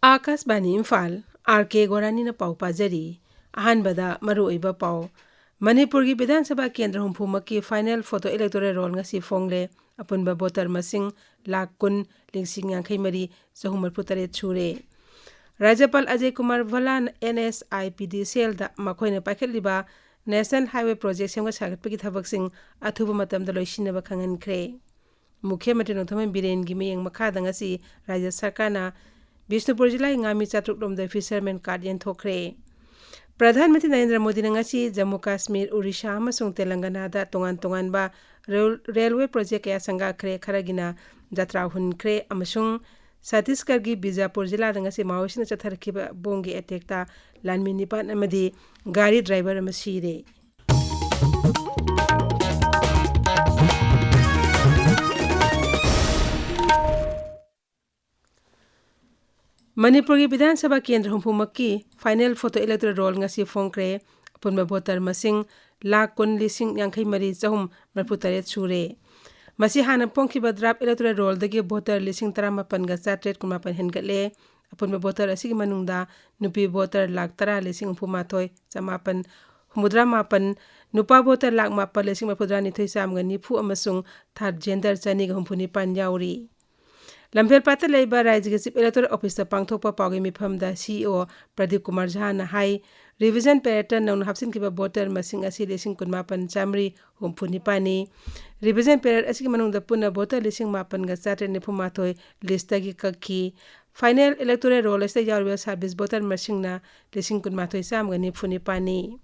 Akashvani Imphal R.K.Gorani na pau pajari ahanbada maruiba pau Manipur gi Vidhan Sabha Kendra Humphumaki final photo electoral roll ngasi fongle apunba voter masing lakh kun lingsing yangkhai mari sahumar putare chure Rajapal Ajay Kumar Valan NSIPD sel da makhoina paikhatliba National Highway Project semga sagatpagi thabaksing athuba matamda loisinaba khangankhre Mukhyamantri Nongthaman Biren gi meyeng makhada ngasi Rajya Sarkarna Bishnupur Jilai ngami chatruk lomda fisherman card yenthokre Pradhanmantri Narendra Modi ngasi Jammu Kashmir Odisha amasung Telangana da tongan ba railway project ya sanga khre kharagina jatra hunkhre amasung Chhattisgarh gi Bijapur Jila da ngasi Maoisna chatharkiba bongi attack ta lanmi nipan amadi gari driver amasire Manipur gi Vidhan Sabha Kendra Humphumaki final photo electoral roll ngasi phongkre apunba voter masing lakh kun lising yangkhai mari chahum marputare chure masi hana pongkhiba draft electoral roll dagi voter lising 18 ga chatret kumapan hengatle apunba voter asigi manungda nupi voter lakh 10 lising phumathoi chamapan humudra mapan nupa voter lakh mapal lising mapudra nithoi samga nifu amasung third gender chani ga humphuni pan yauri Lamphel Pata Leiba Rajya Chief Electoral Officer Pangthokpa Paugi Mifamda CEO Pradeep Kumar Jha na hai revision pattern naun hapsin kiba voter masing asi lising kunmapan chamri humphuni pani revision period asigi manungda puna voter lising mapan ga chatre nifumathoi list gi kakhi final electoral roll esta yarwa service voter masing na lising kunmathoi sam ga nifuni pani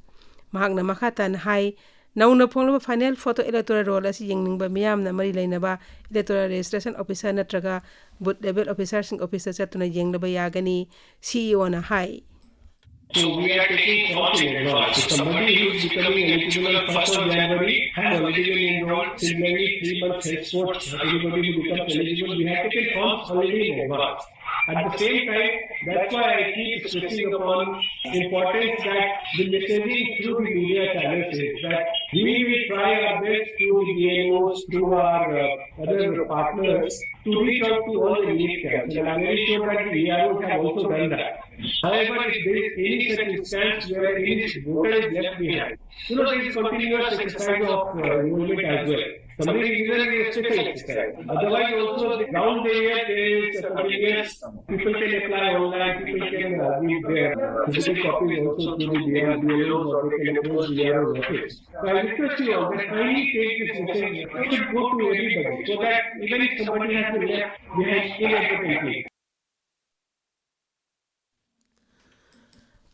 mahakna makhatan hai Nauna Ponglo final photo electoral roll as yingning ba miyam na mari lainaba electoral registration officer natraga booth level officers officer chatuna yenglaba yagani CEO na hai So we are taking thoughts in advance. So somebody who is becoming eligible on 1st of January has already been enrolled. Similarly, 3 months henceforth, everybody who becomes eligible, we have taken thoughts already in advance. At the same time, that's why I keep stressing upon the importance that the messaging through the media channels is that we will try our best through the DNOs, through our other partners to reach out to all the elite camps. And I'm very sure that the EROs have also done that. However, if there is any such instance where any voter is left behind, there is continuous exercise of enrollment as well. Somebody usually is special exercise. Otherwise, also the ground area there is continuous. People can apply online. People can give their physical copies also through the DLOs or they can approach the ERO's office. So I request you all that kindly take this message. It should go to everybody so that even if somebody has been left behind inadvertently.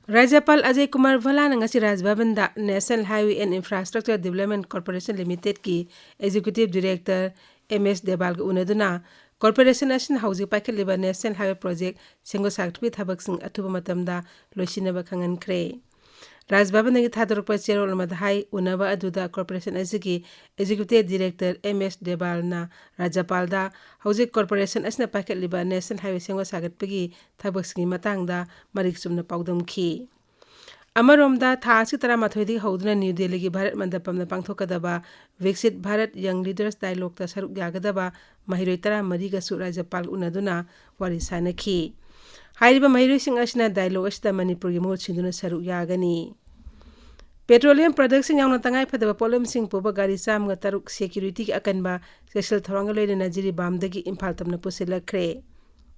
Rajapal Ajay Kumar Valan ngasi Raj Bhavan da National Highway and Infrastructure Development Corporation Limited ki Executive Director MS Debal ga unaduna corporation asin hauji paikhatliba National Highway Project sengo sakthbi thabaksing athuba matamda loisinaba khangankhre Raj Bhavan ngi thadorokpa cherol madhai unaba aduda corporation asigi Executive Director MS Debal na Rajapal da hauji corporation asna paikhatliba National Highway sengo sagatpagi thabaksingi matangda marik sumna paudamkhi Amaromda Thasi Taramathodi Hodna New Delhi Bharat Mandapam Pangthokadaba Vixit Bharat Young Leaders Dialogue ta Saruk Yagadaba Mahiroitara Mariga Surajapal Unaduna Warisanaki Haiba Mahiri Sing Ashna Dialogue Ashta Manipur Mo Chinduna Saruk Yagani Petroleum products in Yanatangai Padaba Polum Sing Poba Gari Sam Gataruk Security Akanba Special Thorangalo in Najiri Bamdagi Impaltam Napusilla Cray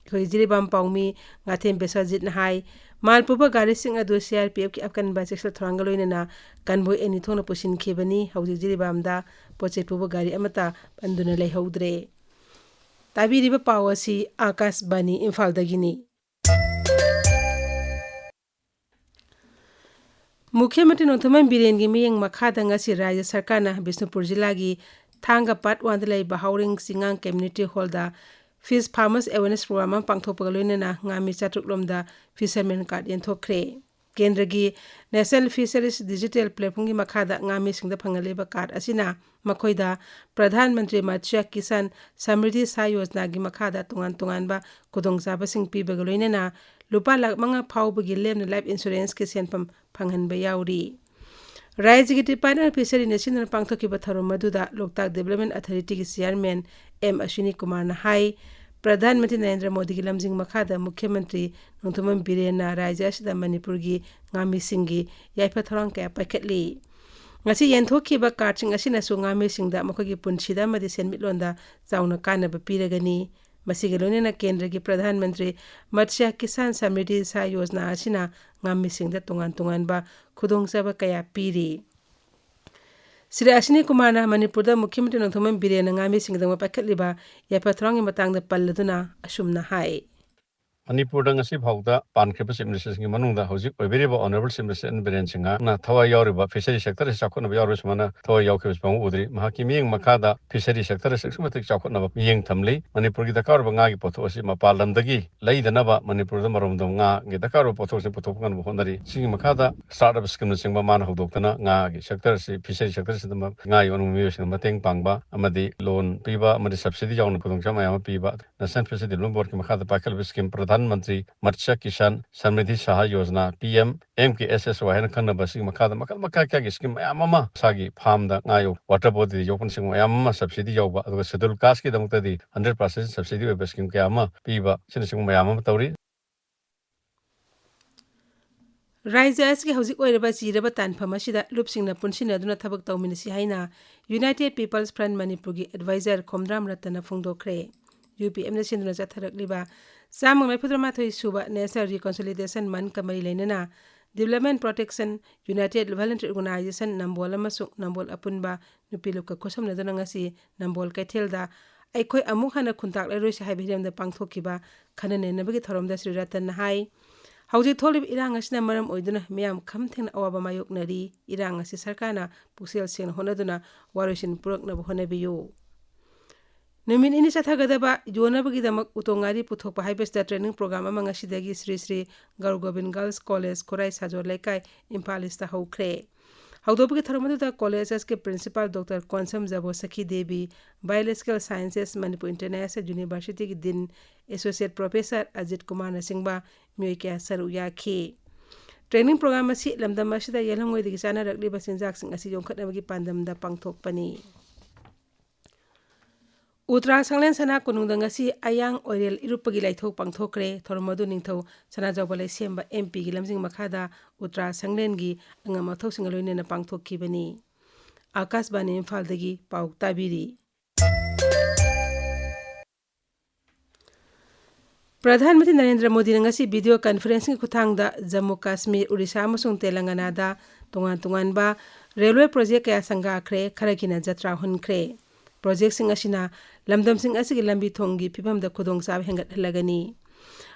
Jiri Bam Pongmi Gatem Besazit High Malpuba Gari Sing Adu CRPF Akan by Sexual Thorangalo in a Ganboy any tone of Pusin Kibani, Hausi Jiri Bamda, Poche Puba Gari Amata, Pandunale Hodre Tabi River Power si Akas Bani Imphal Dagini Mukhyamantri Nongthaman Biren gi meyeng makhada ngasi Rajya Sarkarna Bishnupur Jilagi Thanga Part 1 Lai Bahauring Singang Community Hall da Fish Farmers Awareness Program Pangthokpa loinana ngami chatruk lomda fisherman card yenthokre Kendra gi National Fisheries Digital Platform gi makhada ngami singda phangaleba card asina makhoida Pradhan Mantri Matsya Kisan Samriddhi Sayojna gi makhada tungan ba kodongchaba sing pibaga loinana lupa lakh manga phawbagi lemna life insurance ki senpam phanghanba yauri Rajya ki Department of Fisheries National Pangthokiba Tharum Maduda Loktak Development Authority ki Chairman M Ashwini Kumar na hai Pradhan Mantri Narendra Modi ki lamjing makhada Mukhyamantri Nongthombam Birena Rajya asida Manipur gi ngami singi yaipa thorang kaya paikhatli ngasi yenthokiba karching asina su ngami singda makhogi punchida madi senmitlonda chauna kanaba piragani masigi lonena kendra gi Pradhan Mantri Matsya Kisan Samriddhi Sa Yojana asina ngami singda tungan ba khudongchaba kaya piri Sri Ashini Kumarna Manipurda Mukhyamantri Nongthombam Birena ngami singda paikhatliba yaipa thorang matangda palladuna asumna hai Manipur ngasi phauda pankhepa chief minister singi manungda hojik oiberiba honorable chief minister Biren Singha na thawai yauriba fishery sector chakhotna yaurus mana thawai yaukhe pang udri mahaki miyeng makhada fishery sector sexumatik chakhotna miyeng thamli Manipur gi dakar ba nga gi potho asi mapal lamdagi leidana ba Manipur da maromda nga gi dakar potho se potho ngan bo honari singi makhada startup scheme singba man hodoktana nga gi sector si fishery sector si dama nga yonu miyo sing mateng pangba amadi loan piba amadi subsidy yauna kodong chama yama piba national fishery development board ki makhada pakal scheme Mantra Matsya Kisan Samriddhi Saha Yojana PM MKSSY haina khanaba sing makhada makal kya scheme ayamama sagi farm da ngayo water board di yokun sing ayamama subsidy yawba aduga schedule caste ki damukta di 100% subsidy web scheme kayama piba sin sing ayamama tawri Rajas ki hauzik oiraba jiraba tanpham asida lupsingna punsina duna thabak tawminasi haina United People's Front Manipur gi advisor Khomdram Ratana phongdokre UPM na sinduna chatharakliba Samang Maipudramathoi Suba National Reconciliation Man Kamari Lainana Development Protection United Voluntary Organization Nambol Amasuk Nambol Apunba Nupiluka Kosam Nadangasi Nambol Kaitelda Aikoi Amukhana Kuntak Larus Habiram the Pangthokiba Kanan Nabagi Thorom Sri Ratan Hai Hauji Tolib Irangasna Maram Oiduna Miam Kamthin Awaba Mayok Nari Irangasi Sarkana Pusel Sing Honaduna Warishin Purok Nabuhonabiyo Numin ini Sathagadaba Jonabagi Utongari Putopa Hypesta training program among Ashidagi Sri Garu Gobind Girls College Korai Sajor Lekai Impalista Hokre. Haudopaki Tharmada College as Principal Dr. Konsam Zabo Saki Devi Biological Sciences Manipur International University Din Associate Professor Ajit Kumar Nasingba Muike Saruya K. Training program asi Lamdamashida Yelangoi the Sana Rakli Basinjak Sing Asi Yonkatnamagi Pandam da Pangtok Pani. Utra Sanglen Sana Kunundangasi Ayang Oil Irupagi Laito Pangtokre, Tormadu Ninto, Sana Jobale Semba MP Gilamsing Makada, Utra Sanglengi, Angamato Singalone na Pangtok Kibani. Akas Bani Imphal Dagi, Pau Tabiri. Pradhan Mantri Narendra Modi ngasi video conferencing kutangda Jammu Kashmir Odisha amasung Telangana da tungan ba railway project kaya sanga kre kharakina jatra hunkre. Project sing asina lamdam sing asigi lambi thongi phibam da khudong sab hengat lagani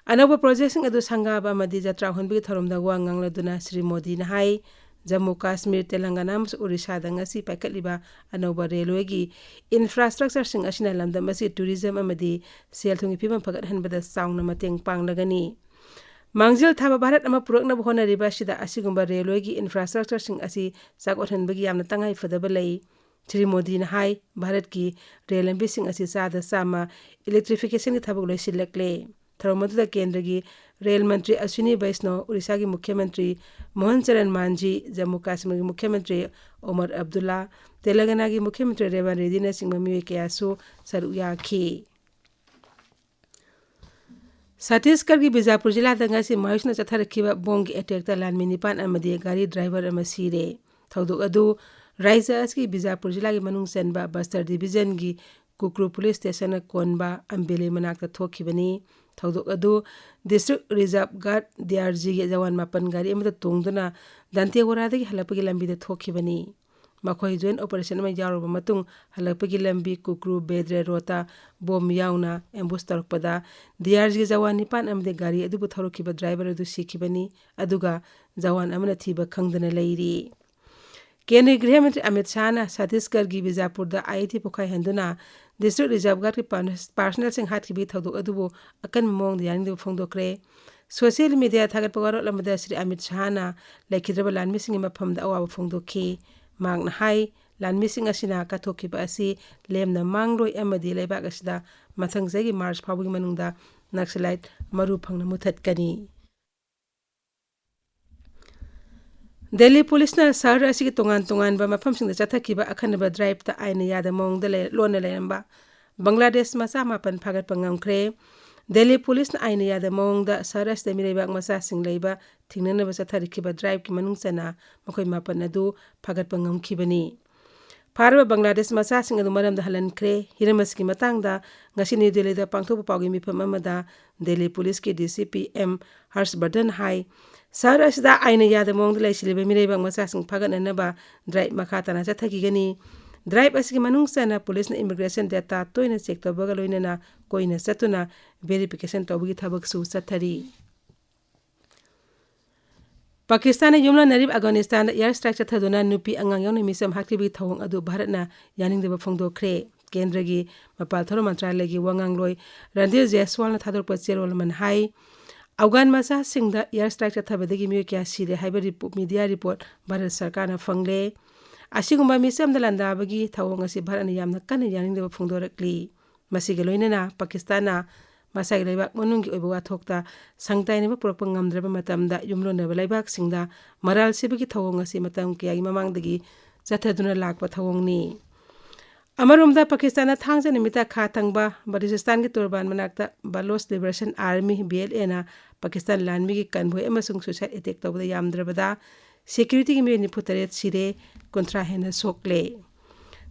anaba project sing adu sanga ba madi jatra honbi thorom da wa ngangladuna Sri Modi na hai Jammu Kashmir Telangana mus Odisha da ngasi paikatliba anaba railway gi infrastructure sing asina lamdam asi tourism amadi sel thongi phibam phagat hanbada saung na mateng pang lagani Mangjil thaba Bharat ama purak na bhona riba sida asigumba railway gi infrastructure sing asi sakothan bagi yamna tangai fadaba lai Sri Modi na hai Bharat ki rail lambi sing asi sada sama electrification ki thabuk loi silakle tharomadu da kendra gi rail mantri Ashwini Vaishnaw Odisha ki mukhyamantri Mohan Charan Manji Jammu Kashmir ki mukhyamantri Omar Abdullah Telangana ki mukhyamantri Revan Reddy na sing mamiwe ke asu saruya ki Chhattisgarh ki Bijapur jila da ngasi mayusna chatharakhiba bong ki attack da lanmi nipan amadi gari driver ama sire thauduk adu Raisa aski Bijapur jila ki manung senba Bastar Division ki Kukru Police Station konba ambele manakta thokibani thauduk adu District Reserve Guard DRG ki jawan mapan gari amada tongduna dante gorada ki halapagi lambi da thokibani makhoi joint operation ma yaroba matung halapagi lambi Kukru Bedre Rota bom yauna ambush tarpada DRG ki jawan nipan amde gari adu bu thorukiba driver adu sikibani aduga jawan amana thiba khangdana leiri Kendriya Griha Mantri Amit Shah na Chhattisgarh gi Bijapur da IIT Pokhai handuna District Reserve Guard ki personnel sing hat ki bi thauduk adubu akan mong yani du phongdokre social media thagat pagaro lamada Sri Amit Shah na laikhidraba lanmi sing mafam da awa phongdokhi magna hai lanmi sing asina ka thokiba asi lemna mangroi amadi leibak asida mathang jagi march phawgi manungda Naxalite maru phangna muthatkani Delhi Police na sahar asigi tongan ba mafam sing da chathakiba akhanaba drive ta aina yada mong da lona lemba Bangladesh masa mapan phagat pangamkhre Delhi police na aina yada mawngda saras da mirebak masa singlaiba thingnana basa tharikhiba drive ki manung sana makhoi mapan adu phagat pangamkhibani Parwa Bangladesh masa sing adu maram da halan khre hiramas ki matang da ngasi New Delhi da pangthopa pawgi mifam amada Delhi police ki DCP M Harshvardhan hai saras da aina yada mawngda laisiliba mirebak masa sing phagat nanaba drive makhatana chathaki gani Drive asiki manung sana police na immigration data toina check tobaga loinana koina satuna verification tobugi thabak su sathari Pakistan yumla narib Afghanistan air strike chathaduna nupi angang yong misam haktibi thawng adu Bharat na yaning deba phongdo khre kendra gi mapal thoro mantralaya gi wangang loi Randir Jaiswal na thador pachirol man hai Afghan masa singda air strike chathabadagi myo kya sire haiba media report Bharat sarkar na phangle Asigumba misam da landabagi thawong asi Bharat na yamna kana yaning deba phongdorakli masiga loinana Pakistan na masai leibak manungi oiba wathokta sangtai ba purakpa ngamdraba matamda yumlonaba leibak singda maral sibagi thawong asi matam kya gi mamangdagi chathaduna lakpa thawongni Amarumda Pakistan na thangja nimita khathangba Balochistan gi Turban manakta Baloch Liberation Army BLA na Pakistan landmi gi kanboi amasung suicide attack tawda yamdrabada security gi me niputaret sire kontra hena sokle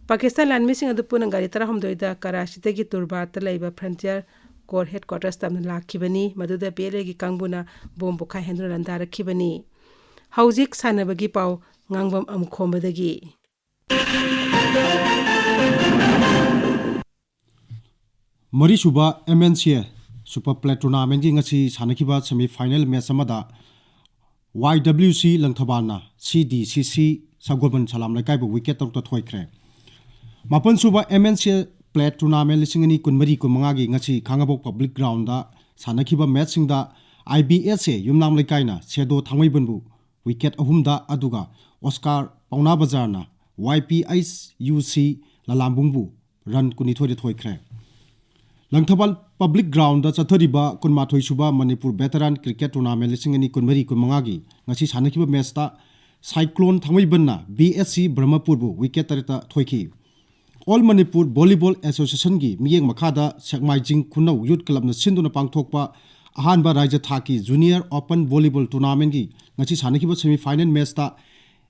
Pakistan landmi sing adu puna gari tara homdoida Karachi tagi Turbat laiba frontier Corps headquarters tamna lakhibani maduda BLA gi kangbuna bomb bukhai hendro landara khibani Haujik sanabagi pau Ngangbam Amukhomba dagi Marisuba MNC Super Plate Tournament gi ngasi sanakiba semi final match amada YWC Langthabana CDCC Sagoban Salam Laikai bu wicket tok thoikre Mapan suba MNC Plate Tournament lisingani kunmari kumanga gi ngasi Khangabok Public Ground da sanakiba match singda IBSA Yumnam Laikai na Sedo Thangwai bunbu wicket ahumda aduga Oscar Pauna Bazar na YPIUC Lalambungbu run kunithoi thoikre Langthabal Public Ground da chathariba kunmathoi suba Manipur Veteran Cricket Tournament lisingani kunmari kumangagi ngasi sanakiba match ta Cyclone Thangwaibanna BSC Brahmapur bu wicket tarita thoiki All Manipur Volleyball Association gi miyeng makhada Sakmaijing Khunau Youth Club na sinduna pangthokpa ahanba raja thaki Junior Open Volleyball Tournament gi ngasi sanakiba semi final match ta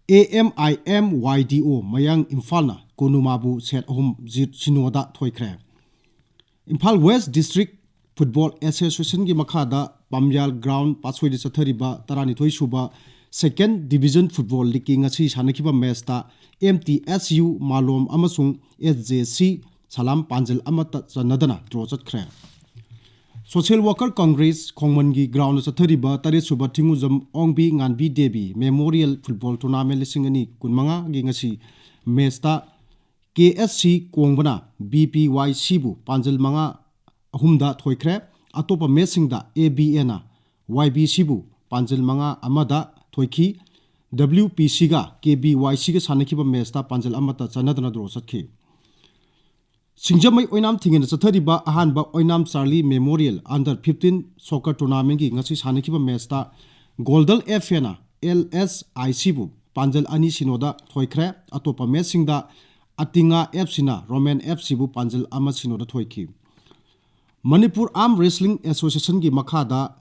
AMIMYDO mayang Imphal na konumabu set ahum sinoda thoikre Imphal West District Football Association gi makhada Pamyal Ground Paswai di chathariba tarani thoi suba Second Division Football League ngasi sanakiba match ta MTSU Malom amasung SJC Salam Panjal amata chanadana draw chatkre Social Worker Congress Khongmangi Ground chathariba tare suba thingujam ongbi nganbi debi Memorial Football Tournament lisingani kunmanga gi ngasi match ta KSC Kongbana BPYC bu Panjal manga ahumda thoikre atopa matchingda ABN YBC bu Panjal manga amada thoiki WPC ga KBYC ga sanakiba match ta Panjal amata chanadana draw chatkhi Singjamai oinam thingena chathariba ahanba oinam Charlie Memorial Under 15 Soccer Tournament gi ngasi sanakiba match ta Goldal FN LSIC bu Panjal ani sinoda thoikre atopa matchingda Atinga FC na Roman FC bu Panjal ama sinoda thoiki Manipur Arm Wrestling Association gi makhada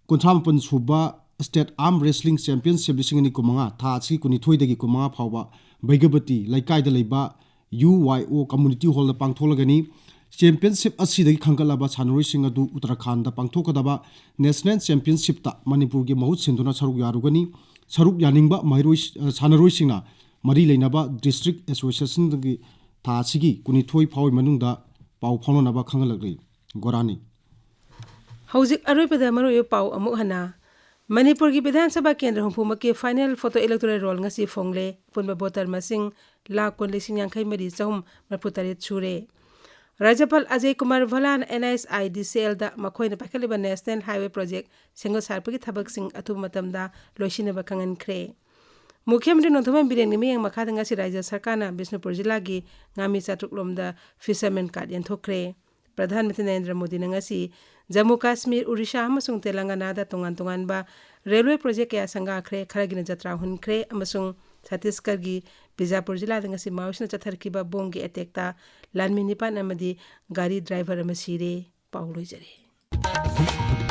Konthamapan suba State Arm Wrestling Championship lisingani kumanga tha chi kuni thoidagi kumanga phawba Baigabati laikai da leiba UYO Community Hall da pangtholagani Championship asidagi khangalaba sanroi sing adu Uttarakhand da pangthokadaba National Championship ta Manipur gi mahut sinduna saruk yarugani saruk yaningba mairoi sanaroi singna mari leinaba District Association gi tha sigi kuni thoi phawi manungda pau phononaba khangalagri Gorani Haujik aroipada maroyo pau amuk hana Manipur ki Vidhan Sabha Kendra Humphuma ke final photo electoral roll ngasi fongle punba voter masing lakh kon lising yang khai mari chahum marputaret chure Rajapal Ajay Kumar Valan NSIDCL da makhoi na pakhaliba National Highway Project sengo sarpagi thabak sing atu matamda loishina ba kangan khre Mukhyamantri Nongthoman Biren gi miyang makhada ngasi Rajya Sarkarna Bishnupur jila gi ngami chatruk fisherman card yanthokre Pradhan Mantri Narendra Modi na ngasi Jammu Kashmir Odisha amasung Telangana da tongan ba railway project kaya sanga khre kharagina jatra hun khre amasung Chhattisgarh की बिजापुर जिला ngasi maoisna chathar bom की attack ता लानमी निपान गाड़ी driver सिरे पाउलोई जरे।